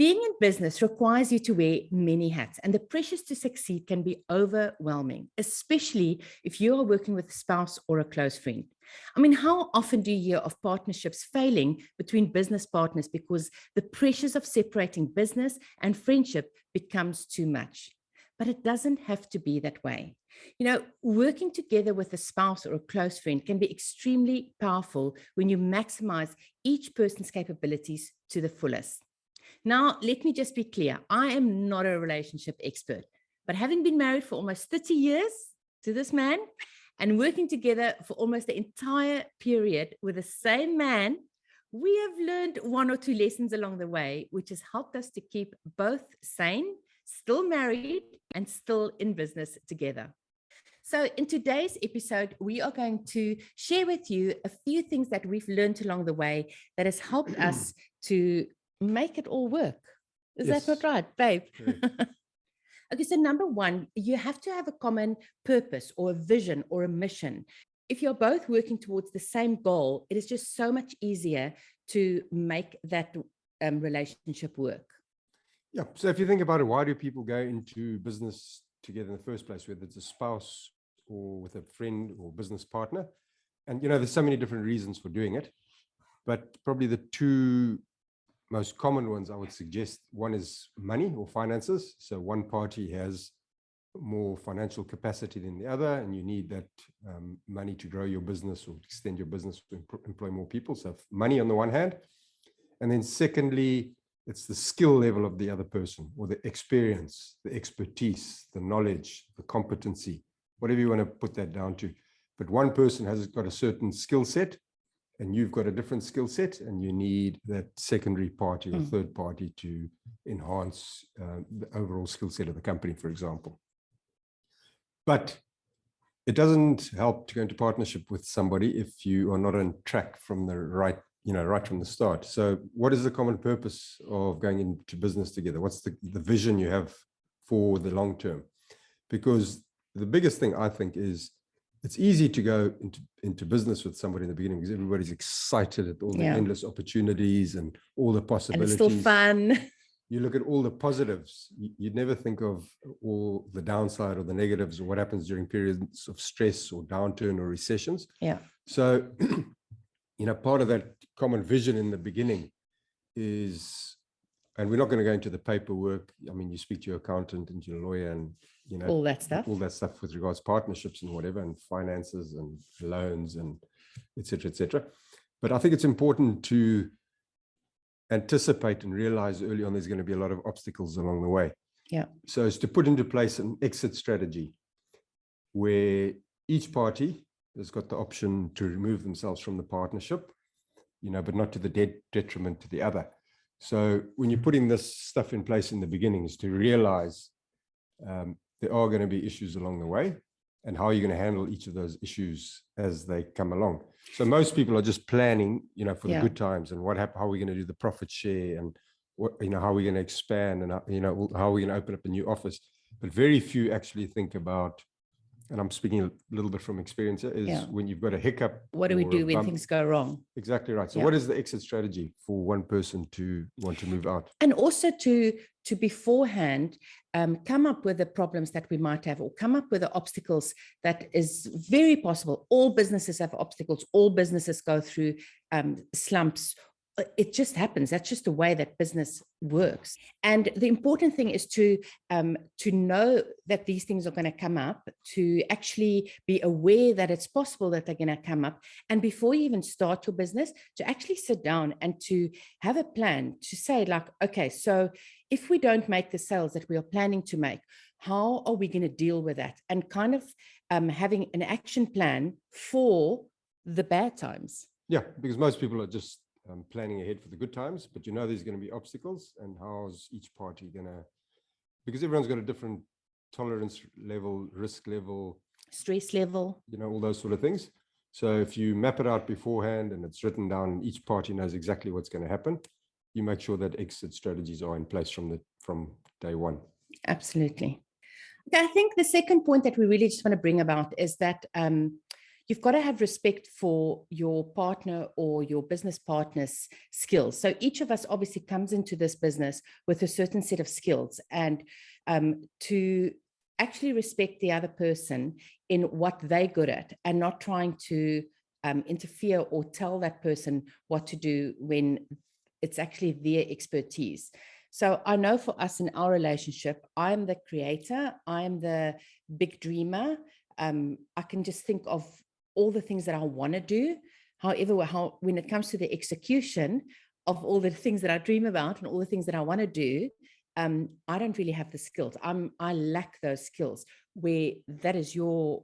Being in business requires you to wear many hats, and the pressures to succeed can be overwhelming, especially if you are working with a spouse or a close friend. I mean, how often do you hear of partnerships failing between business partners because the pressures of separating business and friendship becomes too much? But it doesn't have to be that way. You know, working together with a spouse or a close friend can be extremely powerful when you maximize each person's capabilities to the fullest. Now, let me just be clear. I am not a relationship expert, but having been married for almost 30 years to this man and working together for almost the entire period with the same man, we have learned one or two lessons along the way, which has helped us to keep both sane, still married, and still in business together. So in today's episode, we are going to share with you a few things that we've learned along the way that has helped us to make it all work. Is that not right, babe? Okay, so number one, you have to have a common purpose or a vision or a mission. If you're both working towards the same goal, it is just so much easier to make that relationship work. Yeah, so if you think about it, why do people go into business together in the first place, whether it's a spouse or with a friend or business partner? And, you know, there's so many different reasons for doing it, but probably the two most common ones I would suggest, one is money or finances. So one party has more financial capacity than the other, and you need that money to grow your business or extend your business to employ more people. So money on the one hand, and then secondly, it's the skill level of the other person, or the experience, the expertise, the knowledge, the competency, whatever you want to put that down to. But one person has got a certain skill set, and you've got a different skill set, and you need that secondary party or third party to enhance the overall skill set of the company, for example. But it doesn't help to go into partnership with somebody if you are not on track from the right from the start. So what is the common purpose of going into business together? What's the vision you have for the long term? Because the biggest thing I think is, it's easy to go into business with somebody in the beginning because everybody's excited at all the endless opportunities and all the possibilities. And it's still fun. You look at all the positives. You'd never think of all the downside or the negatives or what happens during periods of stress or downturn or recessions. Yeah. So, you know, part of that common vision in the beginning is, and we're not going to go into the paperwork. I mean, you speak to your accountant and your lawyer and, you know, all that stuff with regards to partnerships and whatever, and finances and loans and et cetera. But I think it's important to anticipate and realize early on there's going to be a lot of obstacles along the way. Yeah. So it's to put into place an exit strategy where each party has got the option to remove themselves from the partnership, you know, but not to the detriment to the other. So when you're putting this stuff in place in the beginning, is to realize there are going to be issues along the way, and how you're going to handle each of those issues as they come along. So most people are just planning, you know, for the good times and how are we going to do the profit share, and what, you know, how are we going to expand, and you know, how are we going to open up a new office. But very few actually think about, and I'm speaking a little bit from experience, is when you've got a hiccup. What do we do when things go wrong? Exactly right. So what is the exit strategy for one person to want to move out? And also to beforehand come up with the problems that we might have, or come up with the obstacles that is very possible. All businesses have obstacles. All businesses go through slumps. It just happens. That's just the way that business works. And the important thing is to know that these things are going to come up, to actually be aware that it's possible that they're going to come up. And before you even start your business, to actually sit down and to have a plan, to say like, okay, so if we don't make the sales that we are planning to make, how are we going to deal with that? And kind of having an action plan for the bad times. Yeah, because most people are just planning ahead for the good times, but you know there's going to be obstacles, and how's each party going to, because everyone's got a different tolerance level, risk level, stress level, you know, all those sort of things. So if you map it out beforehand and it's written down, and each party knows exactly what's going to happen, you make sure that exit strategies are in place from day one. Absolutely. Okay, I think the second point that we really just want to bring about is that you've got to have respect for your partner or your business partner's skills. So each of us obviously comes into this business with a certain set of skills, and to actually respect the other person in what they're good at, and not trying to interfere or tell that person what to do when it's actually their expertise. So I know for us in our relationship, I'm the creator, I'm the big dreamer. I can just think of all the things that I want to do. However, when it comes to the execution of all the things that I dream about and all the things that I want to do, I don't really have the skills. I lack those skills, where that is your,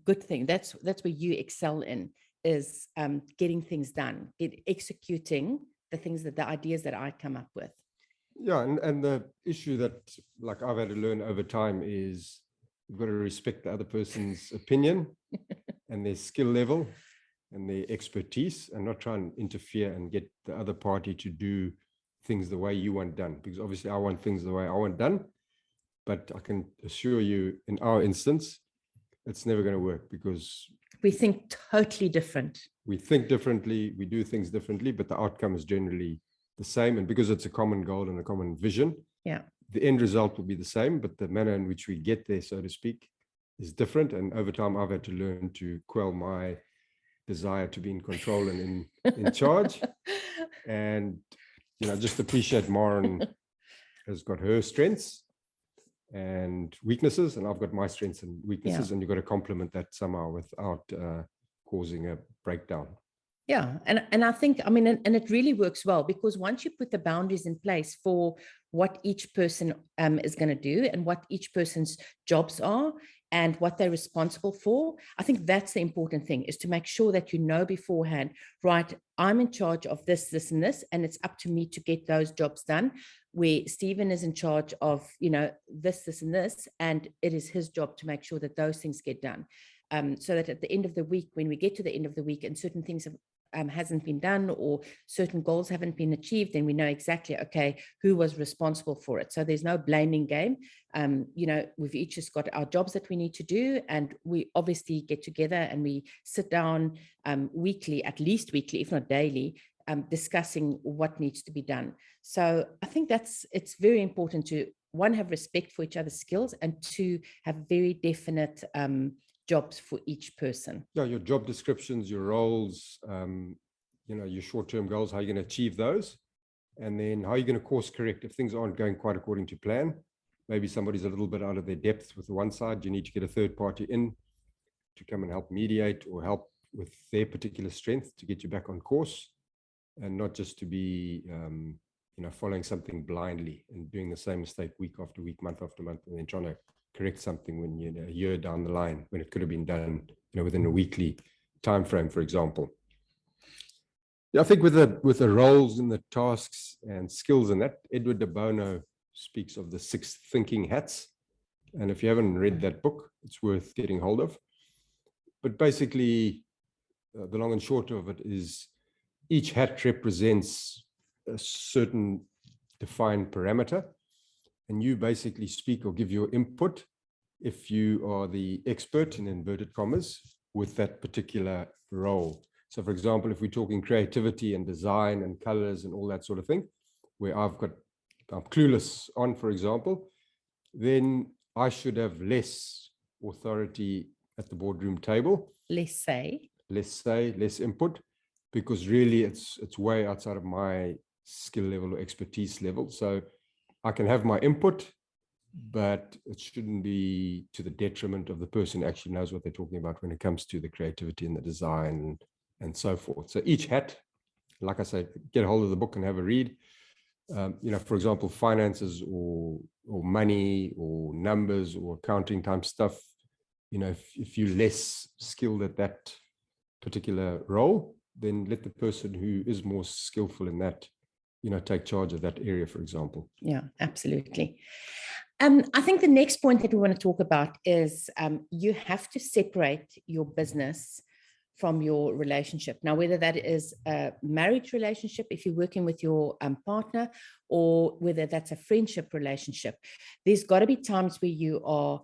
good thing. That's where you excel in, is getting things done, executing the ideas that I come up with. Yeah, and the issue that, like, I've had to learn over time is you've got to respect the other person's opinion and their skill level and their expertise, and not try and interfere and get the other party to do things the way you want done, because obviously I want things the way I want done. But I can assure you, in our instance, it's never going to work, because we think totally different. We think differently, we do things differently, but the outcome is generally the same. And because it's a common goal and a common vision, yeah, the end result will be the same, but the manner in which we get there, so to speak, is different. And over time, I've had to learn to quell my desire to be in control and in charge. And, just appreciate Maren has got her strengths and weaknesses, and I've got my strengths and weaknesses, and you've got to complement that somehow without causing a breakdown. Yeah, and I think, and it really works well, because once you put the boundaries in place for what each person is going to do, and what each person's jobs are, and what they're responsible for, I think that's the important thing, is to make sure that you know beforehand, right, I'm in charge of this, this, and this, and it's up to me to get those jobs done, where Stephen is in charge of, this, this, and this, and it is his job to make sure that those things get done. So that at the end of the week, when we get to the end of the week and certain things hasn't been done, or certain goals haven't been achieved, then we know exactly, okay, who was responsible for it. So there's no blaming game. We've each just got our jobs that we need to do, and we obviously get together and we sit down weekly, at least weekly, if not daily, discussing what needs to be done. So I think it's very important to, one, have respect for each other's skills, and two, have very definite jobs for each person. Yeah, your job descriptions, your roles, your short-term goals, how you're going to achieve those, and then how you're going to course correct if things aren't going quite according to plan. Maybe somebody's a little bit out of their depth with the one side. You need to get a third party in to come and help mediate or help with their particular strength to get you back on course, and not just to be following something blindly and doing the same mistake week after week, month after month, and then trying to correct something when you're a year down the line, when it could have been done within a weekly time frame, for example. Yeah, I think with the roles and the tasks and skills in that, Edward de Bono speaks of the 6 thinking hats, and if you haven't read that book, it's worth getting hold of. But basically, the long and short of it is, each hat represents a certain defined parameter, and you basically speak or give your input if you are the expert, in inverted commas, with that particular role. So, for example, if we're talking creativity and design and colors and all that sort of thing, where I'm clueless on, for example, then I should have less authority at the boardroom table. Less say, less input, because really it's way outside of my skill level or expertise level. So I can have my input, but it shouldn't be to the detriment of the person who actually knows what they're talking about when it comes to the creativity and the design and so forth. So each hat, like I say, get a hold of the book and have a read. For example, finances or money or numbers or accounting type stuff, if you're less skilled at that particular role, then let the person who is more skillful in that, take charge of that area, for example. Yeah, absolutely. I think the next point that we want to talk about is you have to separate your business from your relationship. Now, whether that is a marriage relationship, if you're working with your partner, or whether that's a friendship relationship, there's got to be times where you are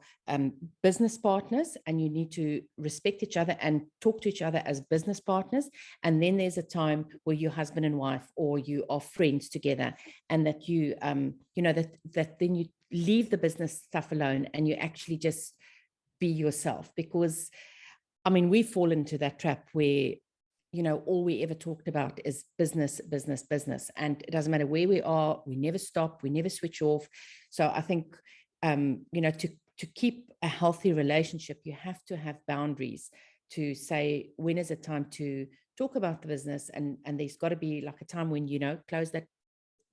business partners and you need to respect each other and talk to each other as business partners. And then there's a time where you're husband and wife, or you are friends together, and that you, that then you leave the business stuff alone and you actually just be yourself. Because I mean, we fall into that trap where, all we ever talked about is business, business, business. And it doesn't matter where we are, we never stop, we never switch off. So I think, to keep a healthy relationship, you have to have boundaries to say, when is it time to talk about the business? And there's got to be like a time when, close that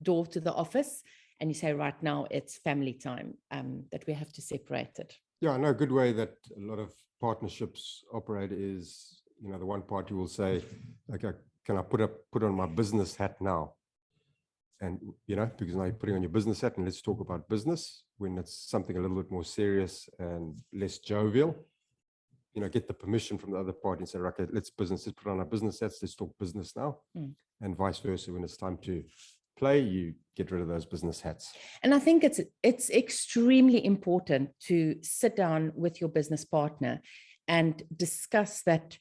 door to the office and you say, right now it's family time, that we have to separate it. Yeah, no, good way that a lot of partnerships operate is, the one party will say, okay, can I put on my business hat now? And, because now you're putting on your business hat and let's talk about business. When it's something a little bit more serious and less jovial, get the permission from the other party and say, okay, let's put on our business hats, let's talk business now. And vice versa. When it's time to play, you get rid of those business hats. And I think it's extremely important to sit down with your business partner and discuss that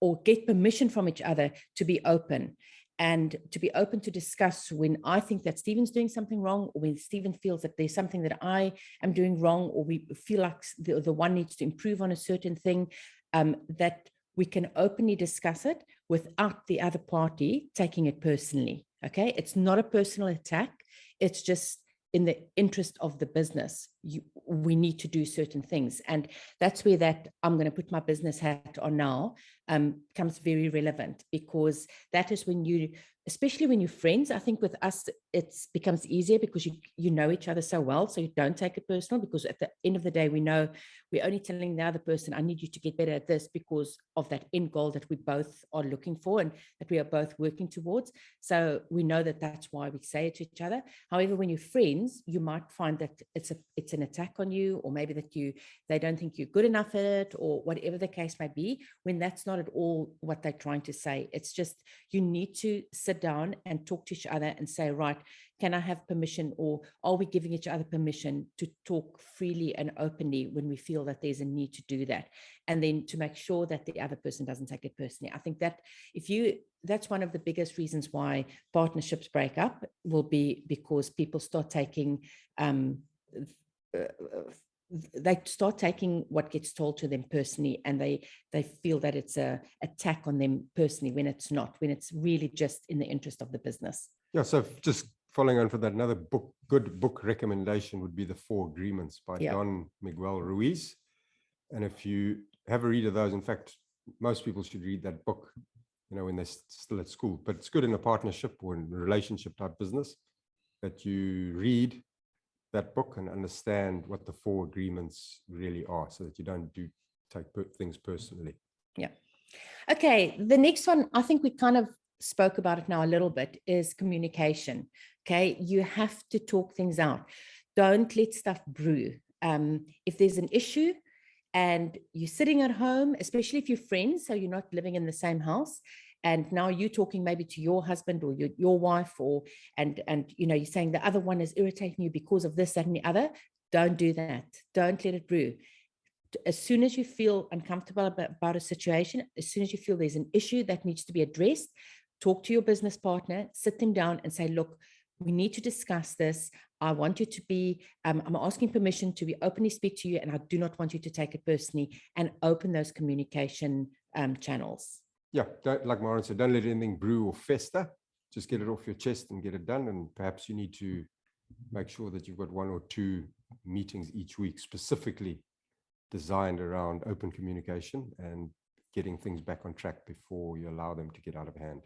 or get permission from each other to be open, and to be open to discuss when I think that Stephen's doing something wrong, or when Stephen feels that there's something that I am doing wrong, or we feel like the one needs to improve on a certain thing, that we can openly discuss it without the other party taking it personally. Okay, it's not a personal attack. It's just in the interest of the business. We need to do certain things. And that's where that I'm going to put my business hat on now becomes very relevant, because that is when you, especially when you're friends, I think with us, it becomes easier because you know each other so well. So you don't take it personal, because at the end of the day, we know we're only telling the other person, I need you to get better at this because of that end goal that we both are looking for and that we are both working towards. So we know that that's why we say it to each other. However, when you're friends, you might find that it's an attack on you, or maybe that they don't think you're good enough at it, or whatever the case may be, when that's not at all what they're trying to say. It's just, you need to sit down and talk to each other and say, right, can I have permission, or are we giving each other permission to talk freely and openly when we feel that there's a need to do that? And then to make sure that the other person doesn't take it personally. I think that that's one of the biggest reasons why partnerships break up, will be because people start taking they start taking what gets told to them personally, and they feel that it's a attack on them personally, when it's not, when it's really just in the interest of the business. Yeah, so just following on from that, another good book recommendation would be The 4 Agreements by Don Miguel Ruiz. And if you have a read of those, in fact, most people should read that book, when they're still at school. But it's good in a partnership or in a relationship type business that you read that book and understand what the 4 agreements really are, so that you don't take things personally. Yeah. Okay. The next one, I think we kind of spoke about it now a little bit, is communication. Okay. You have to talk things out. Don't let stuff brew. If there's an issue and you're sitting at home, especially if you're friends, so you're not living in the same house, and now you're talking maybe to your husband or your wife, and you're saying the other one is irritating you because of this, that, and the other. Don't do that. Don't let it brew. As soon as you feel uncomfortable about a situation, as soon as you feel there's an issue that needs to be addressed, talk to your business partner, sit them down and say, look, we need to discuss this. I want you to be, I'm asking permission to openly speak to you, and I do not want you to take it personally, and open those communication channels. Yeah, like Maren said, don't let anything brew or fester. Just get it off your chest and get it done. And perhaps you need to make sure that you've got 1 or 2 meetings each week specifically designed around open communication and getting things back on track before you allow them to get out of hand.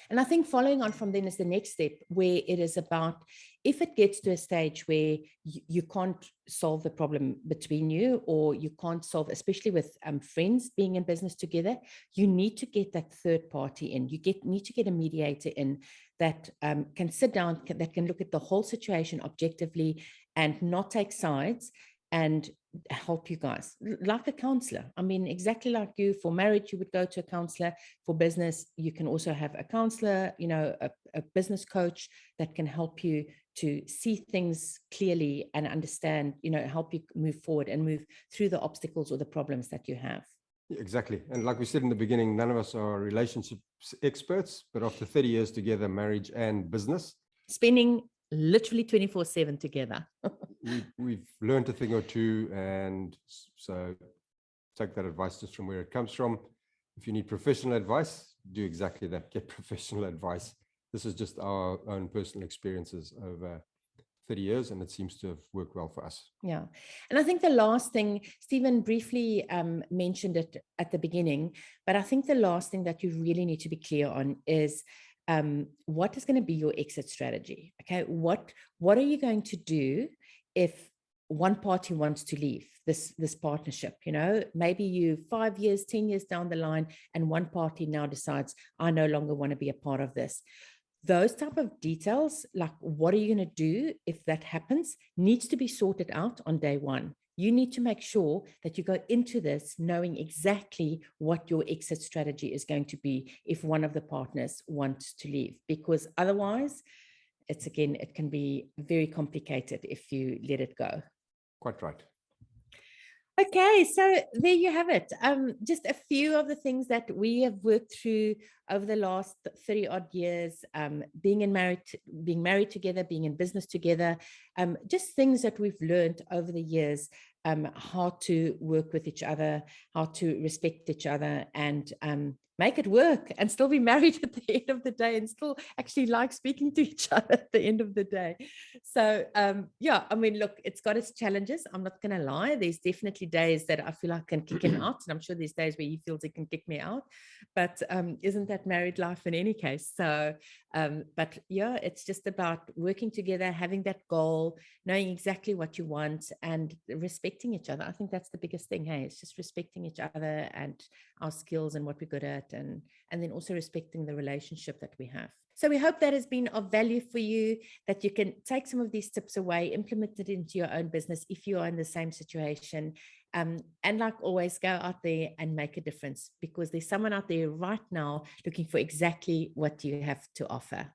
And I think following on from then is the next step, where it is about, if it gets to a stage where you can't solve the problem between you, or you can't solve, especially with friends being in business together, you need to get that third party in. You need to get a mediator in that can sit down, that can look at the whole situation objectively and not take sides, and help you guys like a counselor. I mean, exactly like you, for marriage, you would go to a counselor. For business, you can also have a counselor, a business coach that can help you to see things clearly and understand, help you move forward and move through the obstacles or the problems that you have. Yeah, exactly. And like we said in the beginning, none of us are relationships experts, but after 30 years together, marriage and business, spending literally 24/7 together. we've learned a thing or two. And so take that advice just from where it comes from. If you need professional advice, do exactly that. Get professional advice. This is just our own personal experiences over 30 years, and it seems to have worked well for us. Yeah. And I think the last thing, Stephen briefly mentioned it at the beginning, but I think the last thing that you really need to be clear on is what is going to be your exit strategy? Okay. What are you going to do if one party wants to leave this partnership? Maybe you 5 years, 10 years down the line, and one party now decides, I no longer want to be a part of this. Those type of details, like what are you going to do if that happens, needs to be sorted out on day one. You need to make sure that you go into this knowing exactly what your exit strategy is going to be if one of the partners wants to leave, because otherwise it can be very complicated if you let it go. Quite right. Okay, so there you have it. Just a few of the things that we have worked through over the last 30 odd years, being married together, being in business together, just things that we've learned over the years, how to work with each other, how to respect each other, and make it work and still be married at the end of the day and still actually like speaking to each other at the end of the day. So yeah, I mean, look, it's got its challenges. I'm not going to lie. There's definitely days that I feel I can kick him out. And I'm sure there's days where he feels he can kick me out. But isn't that married life in any case? So, but yeah, it's just about working together, having that goal, knowing exactly what you want and respecting each other. I think that's the biggest thing. Hey, it's just respecting each other and our skills and what we're good at, and then also respecting the relationship that we have. So we hope that has been of value for you, that you can take some of these tips away, implement it into your own business if you are in the same situation. And like always, go out there and make a difference, because there's someone out there right now looking for exactly what you have to offer.